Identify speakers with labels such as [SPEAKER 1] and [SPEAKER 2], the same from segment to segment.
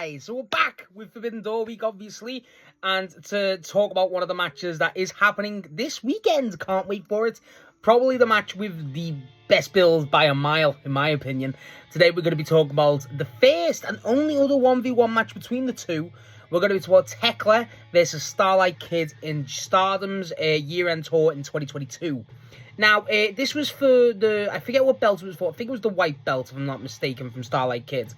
[SPEAKER 1] guys, so we're back with Forbidden Door week, obviously, and to talk about one of the matches that is happening this weekend. Can't wait for it. Probably the match with the best build by a mile, in my opinion. Today we're going to be talking about the first and only other 1v1 match between the two. We're going to be talking about Thekla versus Starlight Kid in Stardom's year-end tour in 2022. Now, this was for the, I forget what belt it was for. I think it was the white belt, if I'm not mistaken, from Starlight Kid.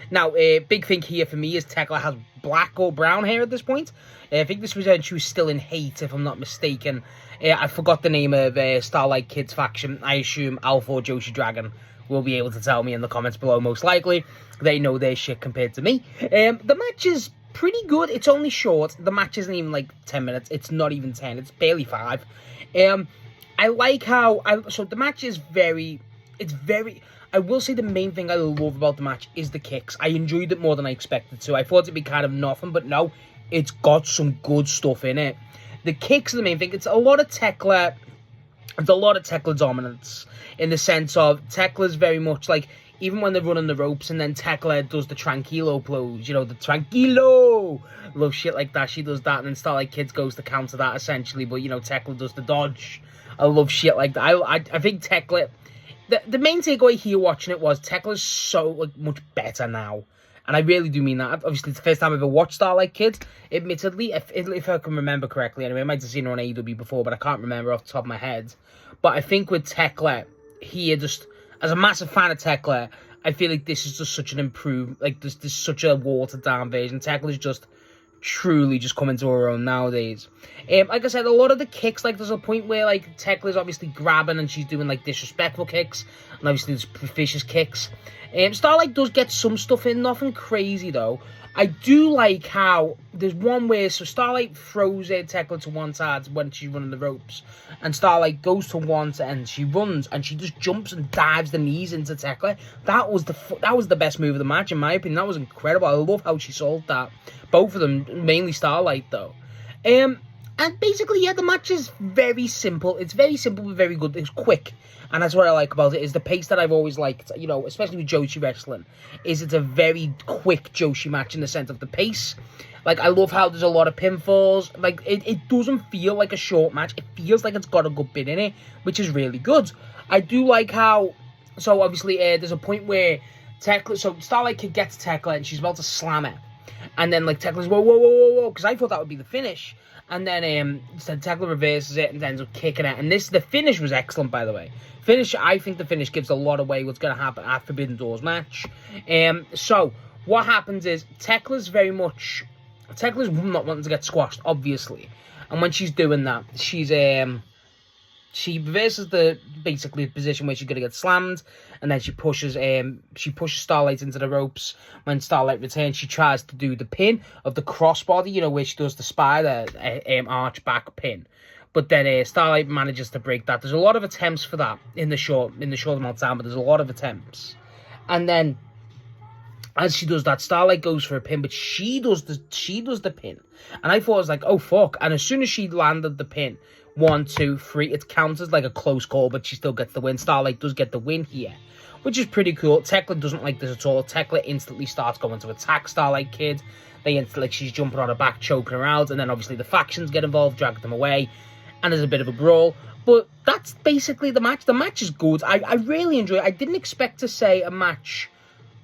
[SPEAKER 1] Now, big thing here for me is Thekla has black or brown hair at this point. I think this was when she was still in Hate, if I'm not mistaken. I forgot the name of Starlight Kid's faction. I assume Alpha or Joshi Dragon will be able to tell me in the comments below, most likely. They know their shit compared to me. The match is pretty good. It's only short. The match isn't even like 10 minutes. It's not even 10. It's barely 5. I like how, so the match is I will say the main thing I love about the match is the kicks. I enjoyed it more than I expected to. I thought it'd be kind of nothing, but no, it's got some good stuff in it. The kicks are the main thing. It's a lot of Thekla dominance, in the sense of Tekla's very much like, even when they're running the ropes and then Thekla does the tranquilo pose, you know, the tranquilo, love shit like that. She does that, and then Starlight Kids goes to counter that essentially, but you know, Thekla does the dodge. I love shit like that. I think Thekla, the main takeaway here watching it was Tekla's so like much better now. And I really do mean that. Obviously, it's the first time I've ever watched Starlight Kid, admittedly, if I can remember correctly. Anyway, I might have seen her on AEW before, but I can't remember off the top of my head. But I think with Thekla here, just as a massive fan of Thekla, I feel like this is just such an improved, like there's such a watered down version. Tekla's just truly just coming to her own nowadays. Like I said, a lot of the kicks, like there's a point where like Tekla's obviously grabbing and she's doing like disrespectful kicks, and obviously there's vicious kicks. Starlight does get some stuff in, nothing crazy though. I do like how there's one where, so Starlight throws Thekla to one side when she's running the ropes, and Starlight goes to one and she runs and she just jumps and dives the knees into Thekla. That was the best move of the match, in my opinion. That was incredible. I love how she sold that. Both of them, mainly Starlight though. And basically, yeah, the match is very simple. It's very simple but very good. It's quick. And that's what I like about it, is the pace that I've always liked, you know, especially with Joshi wrestling, is it's a very quick Joshi match in the sense of the pace. Like, I love how there's a lot of pinfalls. Like, it doesn't feel like a short match. It feels like it's got a good bit in it, which is really good. I do like how, so obviously, there's a point where Thekla, so Starlight Kid gets Thekla and she's about to slam it. And then, like, Tekla's, whoa, because I thought that would be the finish. And then Thekla reverses it and ends up kicking it. And the finish was excellent, by the way. I think the finish gives a lot away what's going to happen at Forbidden Door's match. So, what happens is, Tekla's not wanting to get squashed, obviously. And when she's doing that, she reverses basically the position where she's going to get slammed, and then she pushes Starlight into the ropes. When Starlight returns, she tries to do the pin of the crossbody, you know, where she does the spider arch back pin. But then Starlight manages to break that. There's a lot of attempts for that in the short amount of time, but there's a lot of attempts. And then as she does that, Starlight goes for a pin, but she does the pin. And I thought, I was like, oh fuck. And as soon as she landed the pin, 1, 2, 3, it counts as like a close call, but she still gets the win. Starlight does get the win here, which is pretty cool. Thekla doesn't like this at all. Thekla instantly starts going to attack Starlight Kid. They instantly, like, she's jumping on her back, choking her out, and then obviously the factions get involved, drag them away, and there's a bit of a brawl. But that's basically the match. The match is good. I really enjoy it. I didn't expect to say a match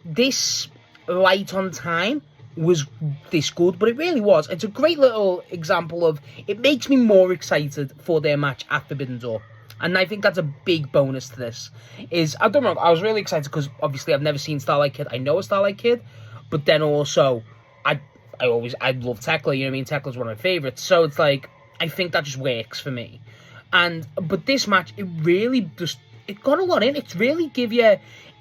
[SPEAKER 1] this light on time was this good, but it really was. It's a great little example of, it makes me more excited for their match at Forbidden Door. And I think that's a big bonus to this. I don't know, I was really excited because obviously I've never seen Starlight Kid. I know a Starlight Kid, but then also I love Thekla, you know what I mean? Tekla's one of my favorites. So it's like, I think that just works for me. But this match, it really just, it got a lot in. It's really give you,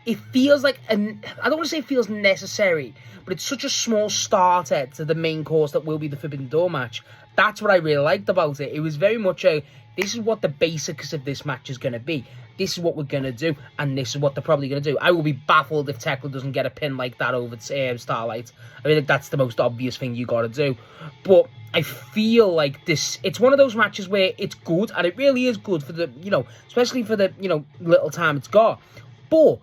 [SPEAKER 1] it feels like, I don't want to say it feels necessary, but it's such a small starter to the main course that will be the Forbidden Door match. That's what I really liked about it. It was very much this is what the basics of this match is going to be. This is what we're going to do, and this is what they're probably going to do. I will be baffled if Thekla doesn't get a pin like that over Starlight. I think that's the most obvious thing you got to do. But I feel like it's one of those matches where it's good, and it really is good for the, you know, especially for the, you know, little time it's got. But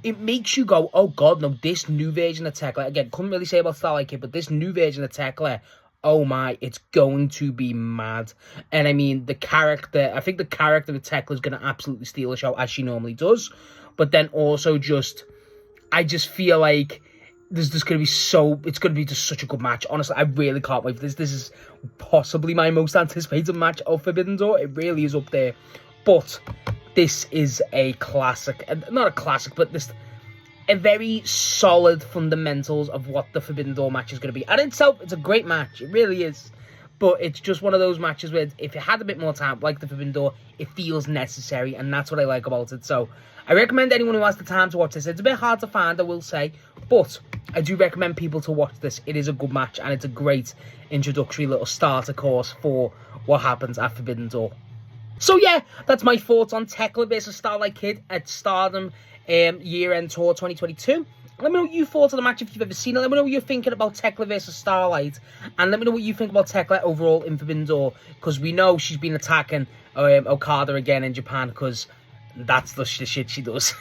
[SPEAKER 1] it makes you go, oh god, no, this new version of Thekla, again, couldn't really say about Starlight Kid, but this new version of Thekla, oh my, it's going to be mad. And I mean, I think the character of Thekla is going to absolutely steal the show, as she normally does. But then also I just feel like there's just going to be it's going to be just such a good match. Honestly, I really can't wait for this. This is possibly my most anticipated match of Forbidden Door. It really is up there. But this is a classic. Not a classic, but a very solid fundamentals of what the Forbidden Door match is going to be. And in itself, it's a great match. It really is. But it's just one of those matches where if you had a bit more time, like the Forbidden Door, it feels necessary. And that's what I like about it. So I recommend anyone who has the time to watch this. It's a bit hard to find, I will say. But I do recommend people to watch this. It is a good match. And it's a great introductory little starter course for what happens at Forbidden Door. So yeah, that's my thoughts on Thekla versus Starlight Kid at Stardom Year-End Tour 2022. Let me know what you thought of the match if you've ever seen it. Let me know what you're thinking about Thekla versus Starlight. And let me know what you think about Thekla overall in Forbidden Door. Because we know she's been attacking Okada again in Japan. Because that's the shit she does.